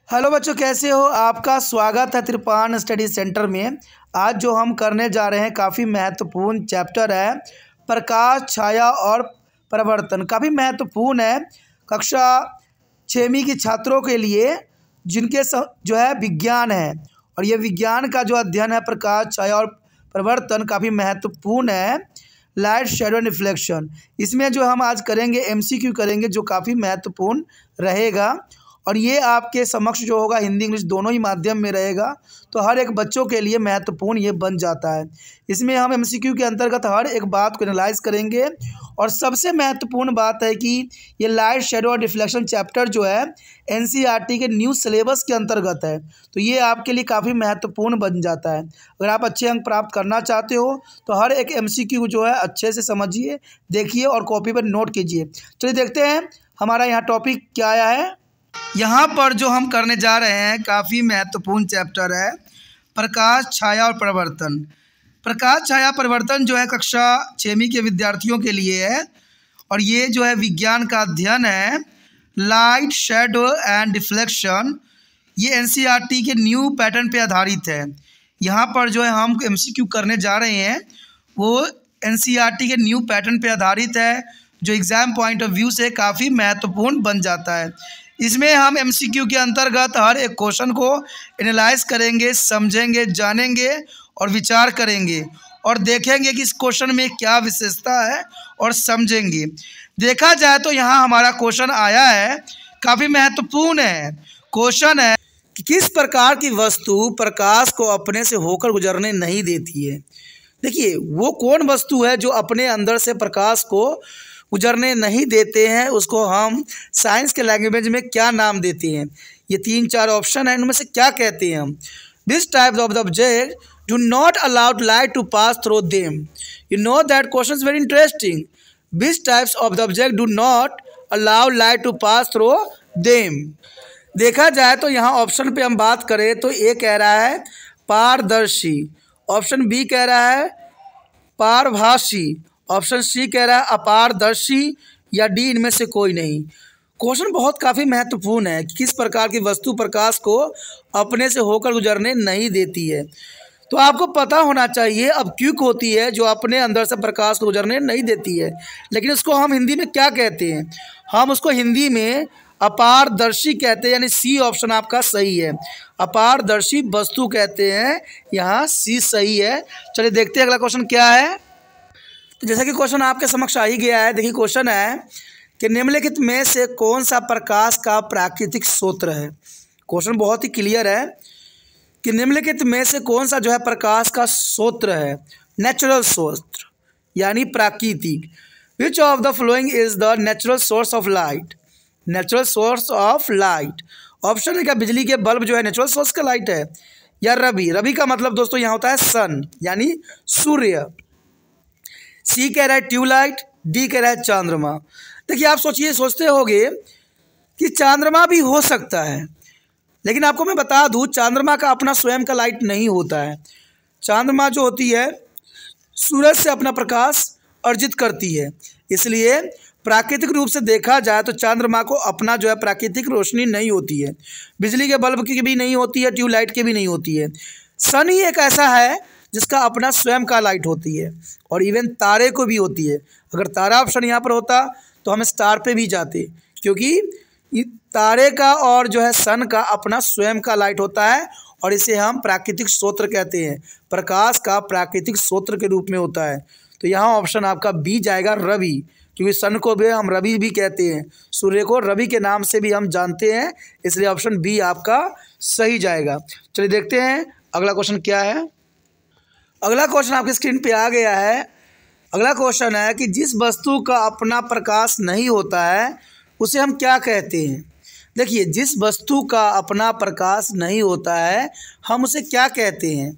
Hello बच्चों, कैसे हो? आपका स्वागत है त्रिपान स्टडी सेंटर में। आज जो हम करने जा रहे हैं काफ़ी महत्वपूर्ण चैप्टर है प्रकाश, छाया और परिवर्तन। काफ़ी महत्वपूर्ण है कक्षा 6वीं के छात्रों के लिए, जिनके जो है विज्ञान है, और ये विज्ञान का जो अध्ययन है प्रकाश, छाया और परिवर्तन काफ़ी महत्वपूर्ण है। लाइट, शेडो एंड रिफ्लेक्शन, इसमें जो हम आज करेंगे एमसीक्यू करेंगे, जो काफ़ी महत्वपूर्ण रहेगा। और ये आपके समक्ष जो होगा हिंदी इंग्लिश दोनों ही माध्यम में रहेगा, तो हर एक बच्चों के लिए महत्वपूर्ण ये बन जाता है। इसमें हम एमसीक्यू के अंतर्गत हर एक बात को एनालाइज करेंगे। और सबसे महत्वपूर्ण बात है कि ये लाइट, शेडो और रिफ्लेक्शन चैप्टर जो है एनसीईआरटी के न्यू सिलेबस के अंतर्गत है, तो ये आपके लिए काफ़ी महत्वपूर्ण बन जाता है। अगर आप अच्छे अंक प्राप्त करना चाहते हो तो हर एक एमसीक्यू जो है अच्छे से समझिए, देखिए और कॉपी पर नोट कीजिए। चलिए देखते हैं हमारा यहाँ टॉपिक क्या आया है। यहाँ पर जो हम करने जा रहे हैं काफ़ी महत्वपूर्ण चैप्टर है प्रकाश, छाया और परिवर्तन। प्रकाश, छाया, परिवर्तन जो है कक्षा 6वीं के विद्यार्थियों के लिए है, और ये जो है विज्ञान का अध्ययन है लाइट, शेडो एंड रिफ्लेक्शन। ये एनसीईआरटी के न्यू पैटर्न पे आधारित है। यहाँ पर जो है हम एमसीक्यू करने जा रहे हैं वो एनसीईआरटी के न्यू पैटर्न पे आधारित है, जो एग्ज़ाम पॉइंट ऑफ व्यू से काफ़ी महत्वपूर्ण बन जाता है। इसमें हम एमसीक्यू के अंतर्गत हर एक क्वेश्चन को एनालाइज करेंगे, समझेंगे, जानेंगे और विचार करेंगे, और देखेंगे कि इस क्वेश्चन में क्या विशेषता है और समझेंगे। देखा जाए तो यहाँ हमारा क्वेश्चन आया है, काफ़ी महत्वपूर्ण है। क्वेश्चन है कि किस प्रकार की वस्तु प्रकाश को अपने से होकर गुजरने नहीं देती है। देखिए, वो कौन वस्तु है जो अपने अंदर से प्रकाश को गुजरने नहीं देते हैं, उसको हम साइंस के लैंग्वेज में क्या नाम देते हैं। ये 3-4 ऑप्शन है, इनमें से क्या कहते हैं हम। This types of the object do not allowed light to pass through them. You know that question is very interesting. This types of the object do not allow light to pass through them. देखा जाए तो यहाँ option पे हम बात करें तो ए कह रहा है पारदर्शी, ऑप्शन बी कह रहा है पारभासी, ऑप्शन सी कह रहा है अपारदर्शी, या डी इनमें से कोई नहीं। क्वेश्चन बहुत काफ़ी महत्वपूर्ण है कि किस प्रकार की वस्तु प्रकाश को अपने से होकर गुजरने नहीं देती है। तो आपको पता होना चाहिए अब क्यों होती है जो अपने अंदर से प्रकाश को गुजरने नहीं देती है, लेकिन उसको हम हिंदी में क्या कहते हैं। हम उसको हिंदी में अपारदर्शी कहते हैं, यानी सी ऑप्शन आपका सही है। अपारदर्शी वस्तु कहते हैं, यहाँ सी सही है। चलिए देखते हैं अगला क्वेश्चन क्या है। तो जैसा कि क्वेश्चन आपके समक्ष आ ही गया है, देखिए क्वेश्चन है कि निम्नलिखित में से कौन सा प्रकाश का प्राकृतिक स्रोत है। क्वेश्चन बहुत ही क्लियर है कि निम्नलिखित में से कौन सा जो है प्रकाश का स्रोत है, नेचुरल सोर्स यानी प्राकृतिक। विच of the following is the natural source of light. Natural source of light, option है क्या बिजली के बल्ब जो है नेचुरल सोर्स का लाइट है, या रवि। रवि का मतलब दोस्तों यहाँ होता है सन यानी सूर्य। सी कह रहा है ट्यूबलाइट, डी कह रहा है चंद्रमा। देखिए आप सोचते होंगे कि चंद्रमा भी हो सकता है, लेकिन आपको मैं बता दूं चंद्रमा का अपना स्वयं का लाइट नहीं होता है। चंद्रमा जो होती है सूरज से अपना प्रकाश अर्जित करती है, इसलिए प्राकृतिक रूप से देखा जाए तो चंद्रमा को अपना जो है प्राकृतिक रोशनी नहीं होती है। बिजली के बल्ब की भी नहीं होती है, ट्यूबलाइट की भी नहीं होती है। सन ही एक ऐसा है जिसका अपना स्वयं का लाइट होती है, और इवन तारे को भी होती है। अगर तारा ऑप्शन यहाँ पर होता तो हम स्टार पे भी जाते, क्योंकि तारे का और जो है सन का अपना स्वयं का लाइट होता है, और इसे हम प्राकृतिक स्रोत कहते हैं। प्रकाश का प्राकृतिक स्रोत के रूप में होता है। तो यहाँ ऑप्शन आपका बी जाएगा रवि, क्योंकि सन को भी हम रवि भी कहते हैं, सूर्य को रवि के नाम से भी हम जानते हैं, इसलिए ऑप्शन बी आपका सही जाएगा। चलिए देखते हैं अगला क्वेश्चन क्या है। अगला क्वेश्चन आपकी स्क्रीन पे आ गया है। अगला क्वेश्चन है कि जिस वस्तु का अपना प्रकाश नहीं होता है उसे हम क्या कहते हैं। देखिए, जिस वस्तु का अपना प्रकाश नहीं होता है हम उसे क्या कहते हैं।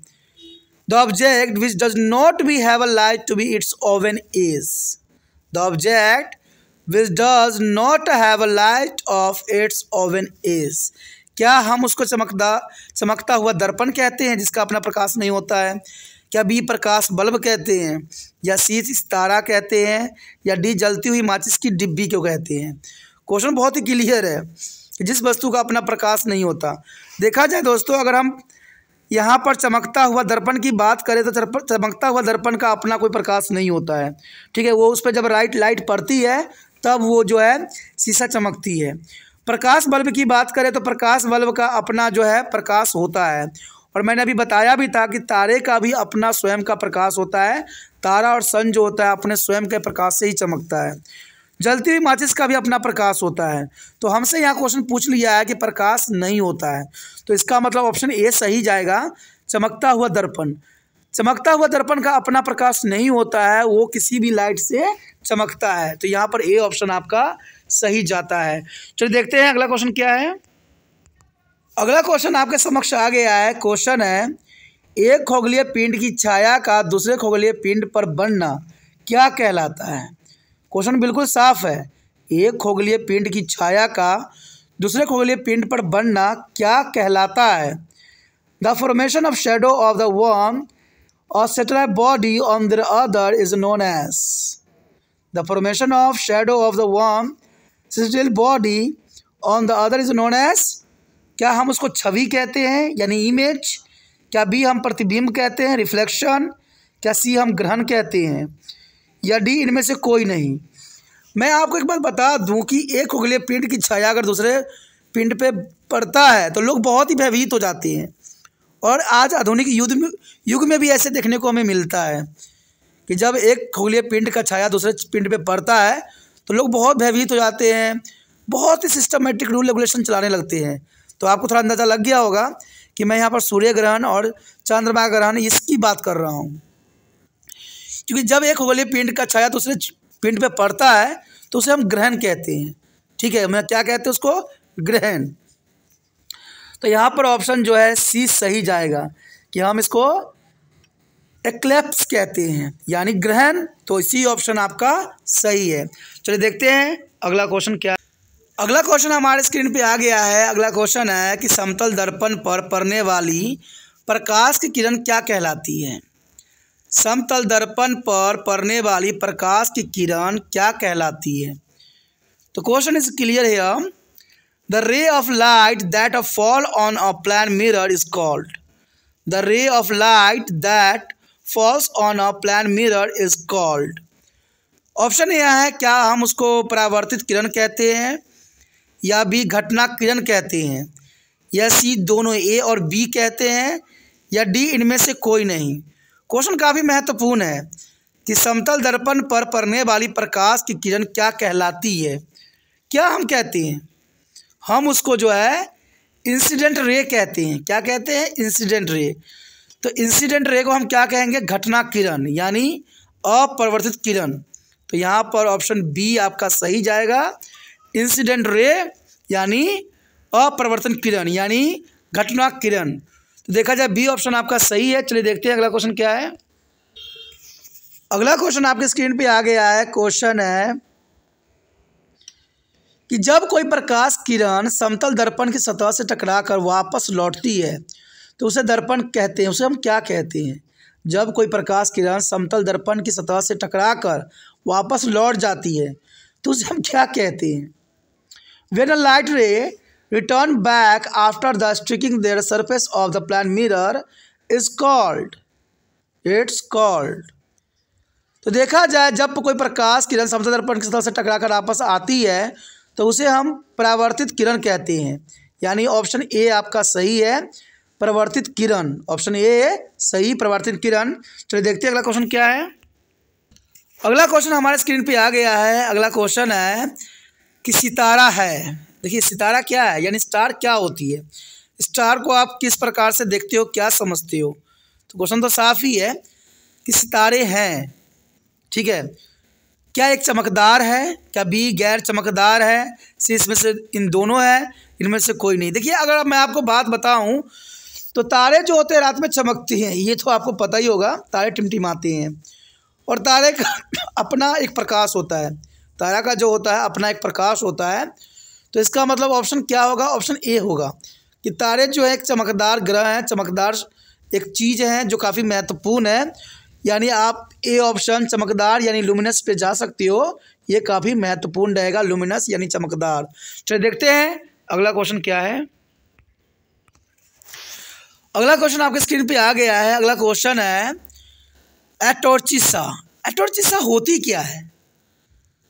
The object which does not be have a light to be its own is. The object which does not have a light of its own is. क्या हम उसको चमकता हुआ दर्पण कहते हैं जिसका अपना प्रकाश नहीं होता है, क्या बी प्रकाश बल्ब कहते हैं, या सी सितारा कहते हैं, या डी जलती हुई माचिस की डिब्बी क्यों कहते हैं। क्वेश्चन बहुत ही क्लियर है। कि जिस वस्तु का अपना प्रकाश नहीं होता। देखा जाए दोस्तों, अगर हम यहाँ पर चमकता हुआ दर्पण की बात करें तो चमकता हुआ दर्पण का अपना कोई प्रकाश नहीं होता है, ठीक है। वो उस पर जब लाइट पड़ती है तब वो जो है शीशा चमकती है। प्रकाश बल्ब की बात करें तो प्रकाश बल्ब का अपना जो है प्रकाश होता है। और मैंने अभी बताया भी था कि तारे का भी अपना स्वयं का प्रकाश होता है। तारा और सन जो होता है अपने स्वयं के प्रकाश से ही चमकता है। जलती हुई माचिस का भी अपना प्रकाश होता है। तो हमसे यहाँ क्वेश्चन पूछ लिया है कि प्रकाश नहीं होता है, तो इसका मतलब ऑप्शन ए सही जाएगा, चमकता हुआ दर्पण। चमकता हुआ दर्पण का अपना प्रकाश नहीं होता है, वो किसी भी लाइट से चमकता है। तो यहाँ पर ए ऑप्शन आपका सही जाता है। चलिए देखते हैं अगला क्वेश्चन क्या है। अगला क्वेश्चन आपके समक्ष आ गया है। क्वेश्चन है, एक खगोलीय पिंड की छाया का दूसरे खगोलीय पिंड पर बनना क्या कहलाता है। क्वेश्चन बिल्कुल साफ है। एक खगोलीय पिंड की छाया का दूसरे खगोलीय पिंड पर बनना क्या कहलाता है। The formation of shadow of the one और satellite body on the other is known as. The formation of shadow of the one satellite body on the other is known as. क्या हम उसको छवि कहते हैं यानी इमेज, क्या B हम प्रतिबिंब कहते हैं रिफ्लेक्शन, क्या सी हम ग्रहण कहते हैं, या डी इनमें से कोई नहीं। मैं आपको एक बात बता दूं कि एक खगोलीय पिंड की छाया अगर दूसरे पिंड पे पड़ता है तो लोग बहुत ही भयभीत हो जाते हैं। और आज आधुनिक युग में भी ऐसे देखने को हमें मिलता है कि जब एक खगोलीय पिंड का छाया दूसरे पिंड पे पड़ता है तो लोग बहुत भयभीत हो जाते हैं, बहुत ही सिस्टमेटिक रूल रेगुलेशन चलाने लगते हैं। तो आपको थोड़ा अंदाज़ा लग गया होगा कि मैं यहाँ पर सूर्य ग्रहण और चंद्रमा ग्रहण इसकी बात कर रहा हूँ। क्योंकि जब एक खगोलीय पिंड का छाया दूसरे पिंड पे पड़ता है तो उसे हम ग्रहण कहते हैं, ठीक है। मैं क्या कहते हैं उसको, ग्रहण। तो यहाँ पर ऑप्शन जो है सी सही जाएगा कि हम इसको एक्लिप्स कहते हैं यानी ग्रहण। तो इसी ऑप्शन आपका सही है। चलिए देखते हैं अगला क्वेश्चन क्या है। अगला क्वेश्चन हमारे स्क्रीन पे आ गया है। अगला क्वेश्चन है कि समतल दर्पण पर पड़ने वाली प्रकाश की किरण क्या कहलाती है। समतल दर्पण पर पड़ने वाली प्रकाश की किरण क्या कहलाती है। तो question is clear here. The ray of light that fall on a plane mirror is called. The ray of light that falls on a plane mirror is called. Option यह है, क्या हम उसको परावर्तित किरण कहते हैं, या बी घटना किरण कहते हैं, या सी दोनों ए और बी कहते हैं, या डी इनमें से कोई नहीं। क्वेश्चन काफ़ी महत्वपूर्ण है कि समतल दर्पण पर पड़ने वाली प्रकाश की किरण क्या कहलाती है। क्या हम कहते हैं, हम उसको जो है इंसिडेंट रे कहते हैं। क्या कहते हैं, इंसिडेंट रे। तो इंसिडेंट रे को हम क्या कहेंगे, घटना किरण यानी अपरिवर्तित किरण। तो यहाँ पर ऑप्शन बी आपका सही जाएगा, इंसिडेंट रे यानी अपरिवर्तन किरण यानी घटना किरण। तो देखा जाए बी ऑप्शन आपका सही है। चलिए देखते हैं अगला क्वेश्चन क्या है। अगला क्वेश्चन आपके स्क्रीन पे आ गया है। क्वेश्चन है कि जब कोई प्रकाश किरण समतल दर्पण की सतह से टकराकर वापस लौटती है तो उसे दर्पण कहते हैं। उसे हम क्या कहते हैं। जब कोई प्रकाश किरण समतल दर्पण की सतह से टकराकर वापस लौट जाती है तो उसे हम क्या कहते हैं। When a light ray return back after the striking their surface of the plane mirror is called, it's called। तो देखा जाए जब कोई प्रकाश किरण समतल दर्पण की सतह से टकराकर वापस आती है तो उसे हम परावर्तित किरण कहते हैं यानी ऑप्शन ए आपका सही है, परावर्तित किरण। ऑप्शन ए सही, परावर्तित किरण। चलिए देखते हैं अगला क्वेश्चन क्या है। अगला क्वेश्चन हमारे स्क्रीन पे आ गया है। अगला क्वेश्चन है कि सितारा है। देखिए सितारा क्या है यानी स्टार क्या होती है। स्टार को आप किस प्रकार से देखते हो, क्या समझते हो। तो क्वेश्चन तो साफ ही है कि सितारे हैं, ठीक है। क्या एक चमकदार है, क्या बी गैर चमकदार है, सी इसमें से इन दोनों है, इनमें से कोई नहीं। देखिए अगर मैं आपको बात बताऊं तो तारे जो होते हैं रात में चमकते हैं, ये तो आपको पता ही होगा। तारे टिमटिमाते हैं और तारे का अपना एक प्रकाश होता है। तारा का जो होता है अपना एक प्रकाश होता है। तो इसका मतलब ऑप्शन क्या होगा, ऑप्शन ए होगा कि तारे जो है एक चमकदार ग्रह हैं, चमकदार एक चीज़ है जो काफ़ी महत्वपूर्ण है। यानी आप ए ऑप्शन चमकदार यानी लुमिनस पे जा सकते हो। ये काफ़ी महत्वपूर्ण रहेगा, लुमिनस यानी चमकदार। चलिए देखते हैं अगला क्वेश्चन क्या है? अगला क्वेश्चन आपके स्क्रीन पे आ गया है। अगला क्वेश्चन है एटोर्चिसा। एटोर्चिसा होती क्या है?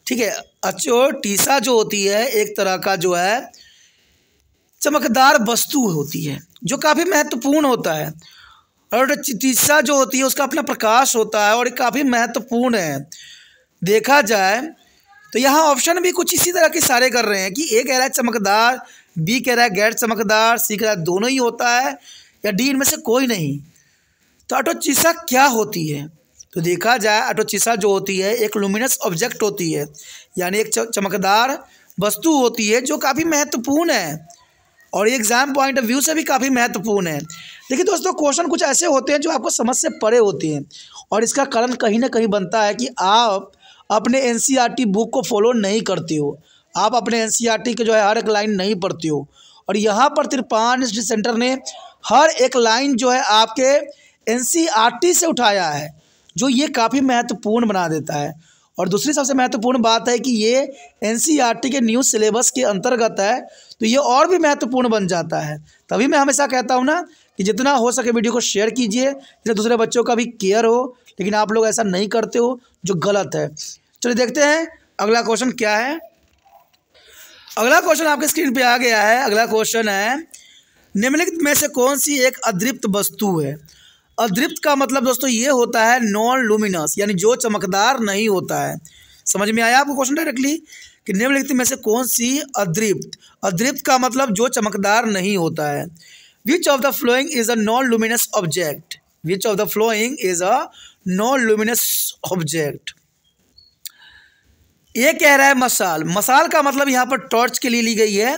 ठीक है, एटोर्चिसा जो होती है एक तरह का जो है चमकदार वस्तु होती है जो काफ़ी महत्वपूर्ण होता है। और एटोर्चिसा जो होती है उसका अपना प्रकाश होता है और ये काफ़ी महत्वपूर्ण है। देखा जाए तो यहाँ ऑप्शन भी कुछ इसी तरह के सारे कर रहे हैं कि ए कह रहा है चमकदार, बी कह रहा है गैर चमकदार, सी कह रहा है दोनों ही होता है, या डी इनमें से कोई नहीं। तो एटोर्चिसा क्या होती है? तो देखा जाए एटोर्चिसा जो होती है एक लुमिनस ऑब्जेक्ट होती है, यानी एक चमकदार वस्तु होती है जो काफ़ी महत्वपूर्ण है और एग्जाम पॉइंट ऑफ व्यू से भी काफ़ी महत्वपूर्ण है। देखिए दोस्तों, क्वेश्चन कुछ ऐसे होते हैं जो आपको समझ से परे होते हैं और इसका कारण कहीं ना कहीं बनता है कि आप अपने एनसीईआरटी बुक को फॉलो नहीं करते हो, आप अपने एनसीईआरटी के जो है हर एक लाइन नहीं पढ़ते हो। और यहाँ पर तिरपान स्टडी सेंटर ने हर एक लाइन जो है आपके एनसीईआरटी से उठाया है, जो ये काफ़ी महत्वपूर्ण बना देता है। और दूसरी सबसे महत्वपूर्ण बात है कि ये एनसीईआरटी के न्यू सिलेबस के अंतर्गत है, तो ये और भी महत्वपूर्ण बन जाता है। तभी मैं हमेशा कहता हूँ ना कि जितना हो सके वीडियो को शेयर कीजिए, जिससे दूसरे बच्चों का भी केयर हो, लेकिन आप लोग ऐसा नहीं करते हो जो गलत है। चलिए देखते हैं अगला क्वेश्चन क्या है। अगला क्वेश्चन आपके स्क्रीन पे आ गया है। अगला क्वेश्चन है निम्नलिखित में से कौन सी एक अदृप्त वस्तु है? अदृप्त का मतलब दोस्तों ये होता है नॉन लुमिनस, यानी जो चमकदार नहीं होता है। समझ में आया आपको क्वेश्चन डायरेक्टली कि निम्नलिखित में से कौन सी अदृप्त? अदृप्त का मतलब जो चमकदार नहीं होता है। विच of the following is a non luminous object? Which of the following is a non luminous object? ये कह रहा है मशाल। मशाल का मतलब यहाँ पर टॉर्च के लिए ली गई है।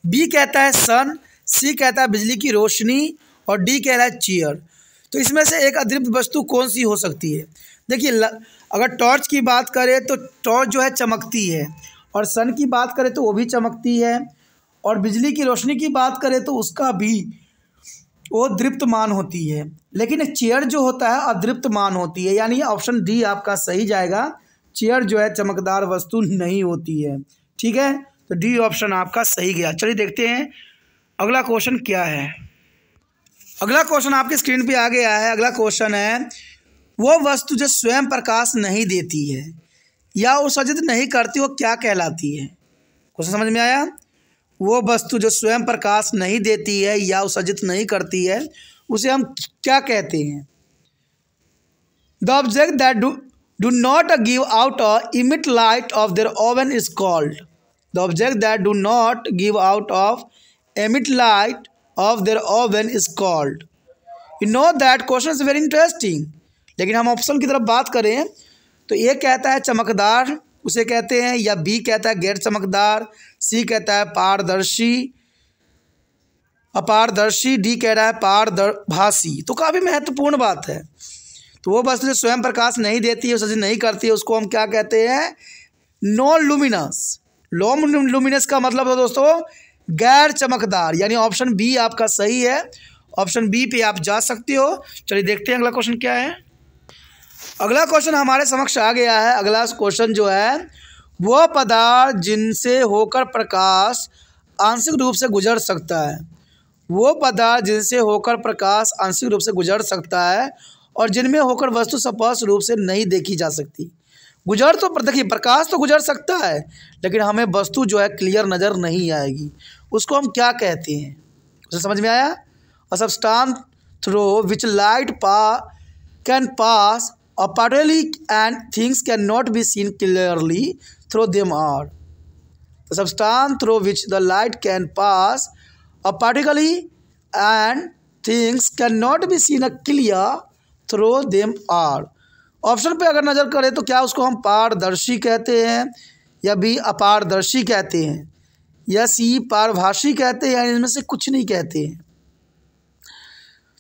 बी कहता है सन, सी कहता है बिजली की रोशनी और डी कह रहा है चेयर। तो इसमें से एक अदृप्त वस्तु कौन सी हो सकती है? देखिए, अगर टॉर्च की बात करें तो टॉर्च जो है चमकती है, और सन की बात करें तो वो भी चमकती है, और बिजली की रोशनी की बात करें तो उसका भी वो दृप्तमान होती है। लेकिन एक चेयर जो होता है अदृप्तमान होती है, यानी ऑप्शन डी आपका सही जाएगा। चेयर जो है चमकदार वस्तु नहीं होती है। ठीक है, तो डी ऑप्शन आपका सही गया। चलिए देखते हैं अगला क्वेश्चन क्या है। अगला क्वेश्चन आपके स्क्रीन पे आ गया है। अगला क्वेश्चन है वो वस्तु जो स्वयं प्रकाश नहीं देती है या उत्सर्जित नहीं करती वो क्या कहलाती है? क्वेश्चन समझ में आया? वो वस्तु जो स्वयं प्रकाश नहीं देती है या उत्सर्जित नहीं करती है उसे हम क्या कहते हैं? The object that do not give out or emit light of their oven is called. The object that do not give out or emit light of their oven is called. You know that question is very interesting. लेकिन हम option की तरफ बात करें तो ए कहता है चमकदार, उसे कहते हैं, या बी कहता है गैर चमकदार, सी कहता है पारदर्शी अपारदर्शी, डी कह रहा है पारभासी। तो काफ़ी महत्वपूर्ण बात है। तो वो वस्तु जो स्वयं प्रकाश नहीं देती है, उत्सर्जित नहीं करती है, उसको हम क्या कहते हैं? Non luminous. नॉन लुमिनस का मतलब है दोस्तों गैर चमकदार, यानी ऑप्शन बी आपका सही है। ऑप्शन बी पे आप जा सकते हो। चलिए देखते हैं अगला क्वेश्चन क्या है। अगला क्वेश्चन हमारे समक्ष आ गया है। अगला क्वेश्चन जो है वह पदार्थ जिनसे होकर प्रकाश आंशिक रूप से गुजर सकता है। वो पदार्थ जिनसे होकर प्रकाश आंशिक रूप से गुजर सकता है और जिनमें होकर वस्तु स्पष्ट रूप से नहीं देखी जा सकती। गुजर तो देखिए, प्रकाश तो गुजर सकता है लेकिन हमें वस्तु जो है क्लियर नज़र नहीं आएगी, उसको हम क्या कहते हैं? उसे समझ में आया? A substance through which light can pass particularly and things cannot be seen clearly through them are. The substance through which the light can pass particularly and things cannot be seen clear through them are. Option पे अगर नज़र करें तो क्या उसको हम पारदर्शी कहते हैं, या बी अपारदर्शी कहते हैं, या सी पारभासी कहते हैं, या इनमें से कुछ नहीं कहते हैं?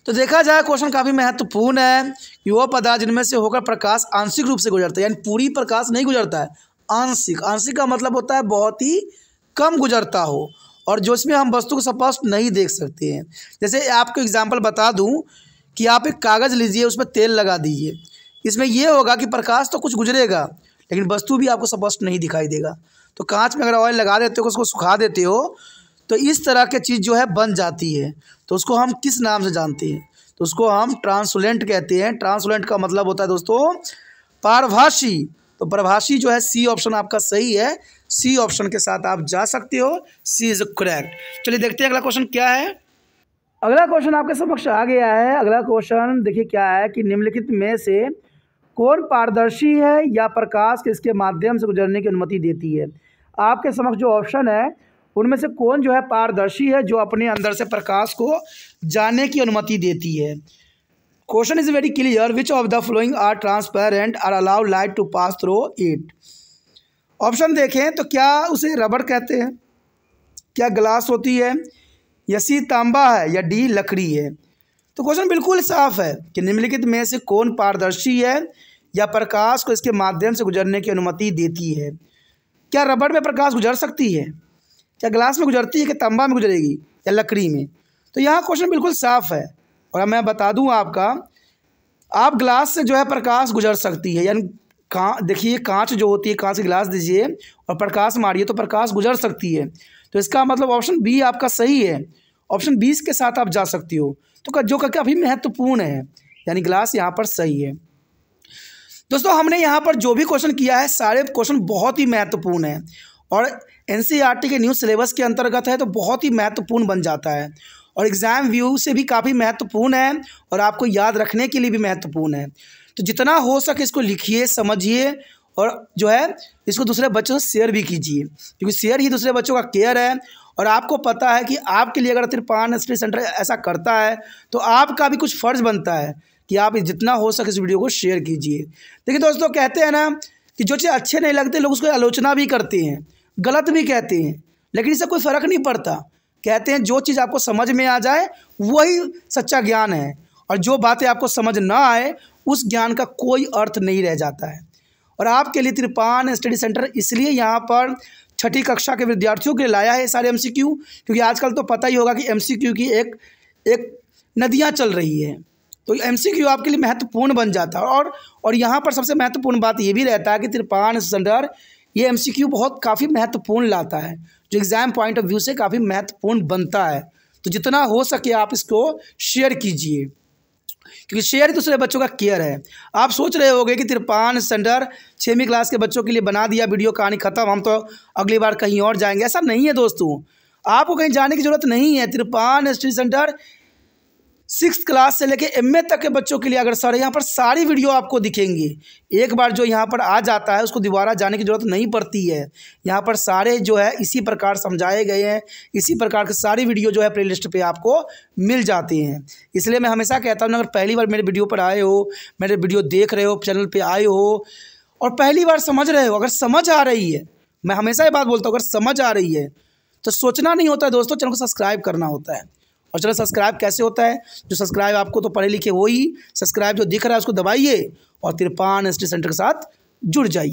तो देखा जाए क्वेश्चन काफ़ी महत्वपूर्ण है कि वो पदार्थ जिनमें से होकर प्रकाश आंशिक रूप से गुजरता है, यानी पूरी प्रकाश नहीं गुजरता है, आंशिक। आंशिक का मतलब होता है बहुत ही कम गुजरता हो और जो इसमें हम वस्तु को स्पष्ट नहीं देख सकते हैं। जैसे आपको एग्जांपल बता दूं कि आप एक कागज़ लीजिए, उसमें तेल लगा दीजिए, इसमें यह होगा कि प्रकाश तो कुछ गुजरेगा लेकिन वस्तु भी आपको स्पष्ट नहीं दिखाई देगा। तो कांच में अगर ऑयल लगा देते हो, उसको सुखा देते हो, तो इस तरह की चीज़ जो है बन जाती है, तो उसको हम किस नाम से जानते हैं? तो उसको हम ट्रांसलुसेंट कहते हैं। ट्रांसलुसेंट का मतलब होता है दोस्तों पारभासी। तो प्रभासी जो है सी ऑप्शन आपका सही है, सी ऑप्शन के साथ आप जा सकते हो, सी इज करेक्ट। चलिए देखते हैं अगला क्वेश्चन क्या है। अगला क्वेश्चन आपके समक्ष आ गया है। अगला क्वेश्चन देखिए क्या है कि निम्नलिखित में से कौन पारदर्शी है या प्रकाश के इसके माध्यम से गुजरने की अनुमति देती है? आपके समक्ष जो ऑप्शन है उनमें से कौन जो है पारदर्शी है, जो अपने अंदर से प्रकाश को जाने की अनुमति देती है? Question is very clear, which of the following are transparent are allow light to pass through it? Option देखें तो क्या उसे रबड़ कहते हैं, क्या ग्लास होती है, या सी तांबा है, या डी लकड़ी है? तो क्वेश्चन बिल्कुल साफ है कि निम्नलिखित में से कौन पारदर्शी है या प्रकाश को इसके माध्यम से गुजरने की अनुमति देती है? क्या रबड़ में प्रकाश गुजर सकती है, क्या ग्लास में गुजरती है, कि तांबा में गुजरेगी, या लकड़ी में? तो यहाँ क्वेश्चन बिल्कुल साफ है। और मैं बता दूँ आपका, आप ग्लास से जो है प्रकाश गुजर सकती है, यानी देखिए कांच जो होती है, कांच की ग्लास दीजिए और प्रकाश मारिए तो प्रकाश गुजर सकती है। तो इसका मतलब ऑप्शन बी आपका सही है, ऑप्शन 20 के साथ आप जा सकती हो। तो जो काफ़ी महत्वपूर्ण है, यानी ग्लास यहाँ पर सही है। दोस्तों हमने यहाँ पर जो भी क्वेश्चन किया है सारे क्वेश्चन बहुत ही महत्वपूर्ण है और एनसीईआरटी के न्यू सिलेबस के अंतर्गत है, तो बहुत ही महत्वपूर्ण बन जाता है और एग्ज़ाम व्यू से भी काफ़ी महत्वपूर्ण है और आपको याद रखने के लिए भी महत्वपूर्ण है। तो जितना हो सके इसको लिखिए, समझिए और जो है इसको दूसरे बच्चों से शेयर भी कीजिए, क्योंकि शेयर ही दूसरे बच्चों का केयर है। और आपको पता है कि आपके लिए अगर तिरपान स्टडी सेंटर ऐसा करता है तो आपका भी कुछ फ़र्ज़ बनता है कि आप जितना हो सके इस वीडियो को शेयर कीजिए। देखिए दोस्तों, कहते हैं ना कि जो चीज़ अच्छे नहीं लगते लोग उसको आलोचना भी करते हैं, गलत भी कहते हैं, लेकिन इससे कोई फ़र्क नहीं पड़ता। कहते हैं जो चीज़ आपको समझ में आ जाए वही सच्चा ज्ञान है, और जो बातें आपको समझ ना आए उस ज्ञान का कोई अर्थ नहीं रह जाता है। और आपके लिए तिरपान स्टडी सेंटर इसलिए यहाँ पर छठी कक्षा के विद्यार्थियों के लिए लाया है सारे एमसीक्यू, क्योंकि आजकल तो पता ही होगा कि एमसीक्यू की एक नदियाँ चल रही है, तो एमसीक्यू आपके लिए महत्वपूर्ण बन जाता है। और यहाँ पर सबसे महत्वपूर्ण बात ये भी रहता है कि तिरपान सेंटर ये एमसीक्यू बहुत काफ़ी महत्वपूर्ण लाता है, जो एग्ज़ाम पॉइंट ऑफ व्यू से काफ़ी महत्वपूर्ण बनता है। तो जितना हो सके आप इसको शेयर कीजिए, क्योंकि शेयर ही दूसरे बच्चों का केयर है। आप सोच रहे होंगे कि तिरपान सेंटर 6वीं क्लास के बच्चों के लिए बना दिया, वीडियो कहानी ख़त्म, हम तो अगली बार कहीं और जाएंगे। ऐसा नहीं है दोस्तों, आपको कहीं जाने की ज़रूरत नहीं है। तिरपान स्टडी सेंटर 6th क्लास से लेके MA तक के बच्चों के लिए अगर सर यहाँ पर सारी वीडियो आपको दिखेंगी। एक बार जो यहाँ पर आ जाता है उसको दोबारा जाने की ज़रूरत नहीं पड़ती है। यहाँ पर सारे जो है इसी प्रकार समझाए गए हैं, इसी प्रकार के सारी वीडियो जो है प्लेलिस्ट पे आपको मिल जाती हैं। इसलिए मैं हमेशा कहता हूँ, अगर पहली बार मेरे वीडियो पर आए हो, मेरे वीडियो देख रहे हो, चैनल पर आए हो और पहली बार समझ रहे हो, अगर समझ आ रही है, मैं हमेशा ये बात बोलता हूँ, अगर समझ आ रही है तो सोचना नहीं होता है दोस्तों, चैनल को सब्सक्राइब करना होता है। और चलो सब्सक्राइब कैसे होता है, जो सब्सक्राइब आपको तो पढ़े लिखे हो ही, सब्सक्राइब जो दिख रहा है उसको दबाइए और तिरपान स्टडी सेंटर के साथ जुड़ जाइए।